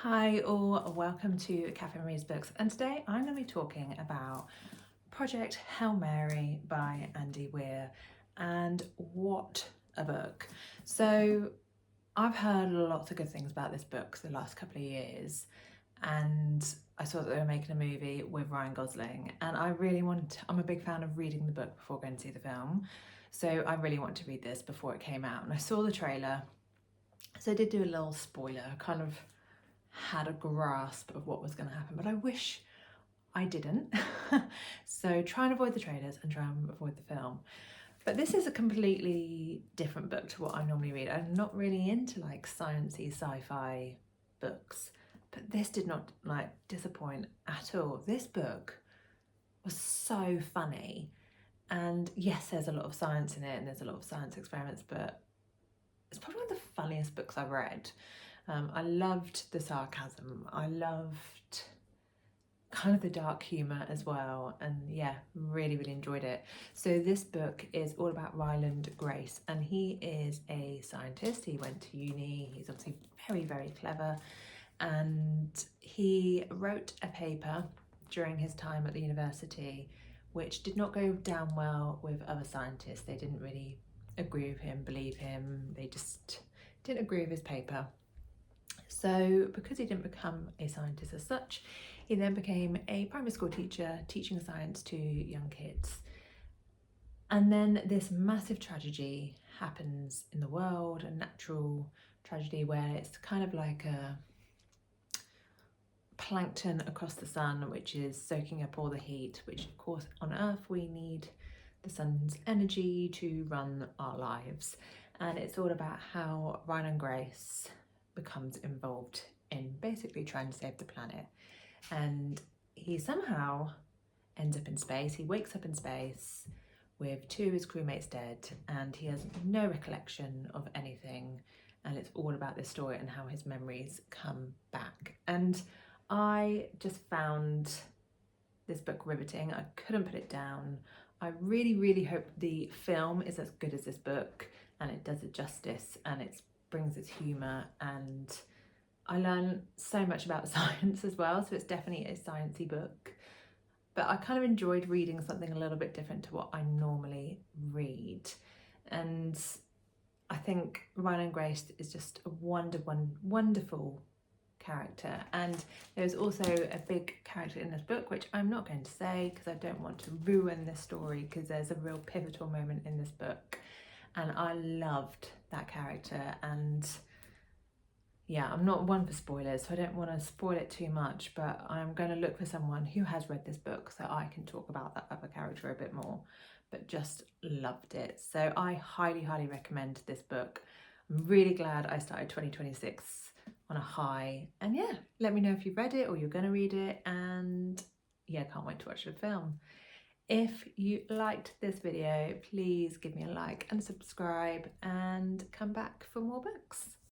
Hi all, welcome to Cathryn Reads Books, and today I'm going to be talking about Project Hail Mary by Andy Weir, and what a book. So I've heard lots of good things about this book the last couple of years, and I saw that they were making a movie with Ryan Gosling, and I'm a big fan of reading the book before going to see the film, so I really wanted to read this before it came out, and I saw the trailer, so I did do a little spoiler, kind of had a grasp of what was going to happen, but I wish I didn't. So try and avoid the trailers and try and avoid the film. But this is a completely different book to what I normally read. I'm not really into like sciencey sci-fi books, but this did not disappoint at all. This book was so funny, and yes, there's a lot of science in it and there's a lot of science experiments, but it's probably one of the funniest books I've read. I loved the sarcasm. I loved kind of the dark humour as well, and yeah, really enjoyed it. So this book is all about Ryland Grace, and he is a scientist. He went to uni. He's obviously very clever, and he wrote a paper during his time at the university which did not go down well with other scientists. They didn't really agree with him, believe him. They just didn't agree with his paper. So because he didn't become a scientist as such, he then became a primary school teacher teaching science to young kids. And then this massive tragedy happens in the world, a natural tragedy where it's kind of like a plankton across the sun, which is soaking up all the heat, which of course on Earth we need the sun's energy to run our lives. And it's all about how Ryland Grace becomes involved in basically trying to save the planet, and he somehow ends up in space. He wakes up in space with two of his crewmates dead, and he has no recollection of anything, and it's all about this story and how his memories come back. And I just found this book riveting. I couldn't put it down. I really hope the film is as good as this book and it does it justice and it brings its humour, and I learn so much about science as well, so it's definitely a sciencey book, but I kind of enjoyed reading something a little bit different to what I normally read. And I think Ryland Grace is just a wonderful character, and there's also a big character in this book which I'm not going to say because I don't want to ruin this story, because there's a real pivotal moment in this book and I loved that character. And yeah, I'm not one for spoilers, so I don't want to spoil it too much, but I'm going to look for someone who has read this book so I can talk about that other character a bit more, but just loved it. So I highly recommend this book. I'm really glad I started 2026 on a high, and yeah, let me know if you've read it or you're going to read it, and yeah, can't wait to watch the film. If you liked this video, please give me a like and subscribe and come back for more books.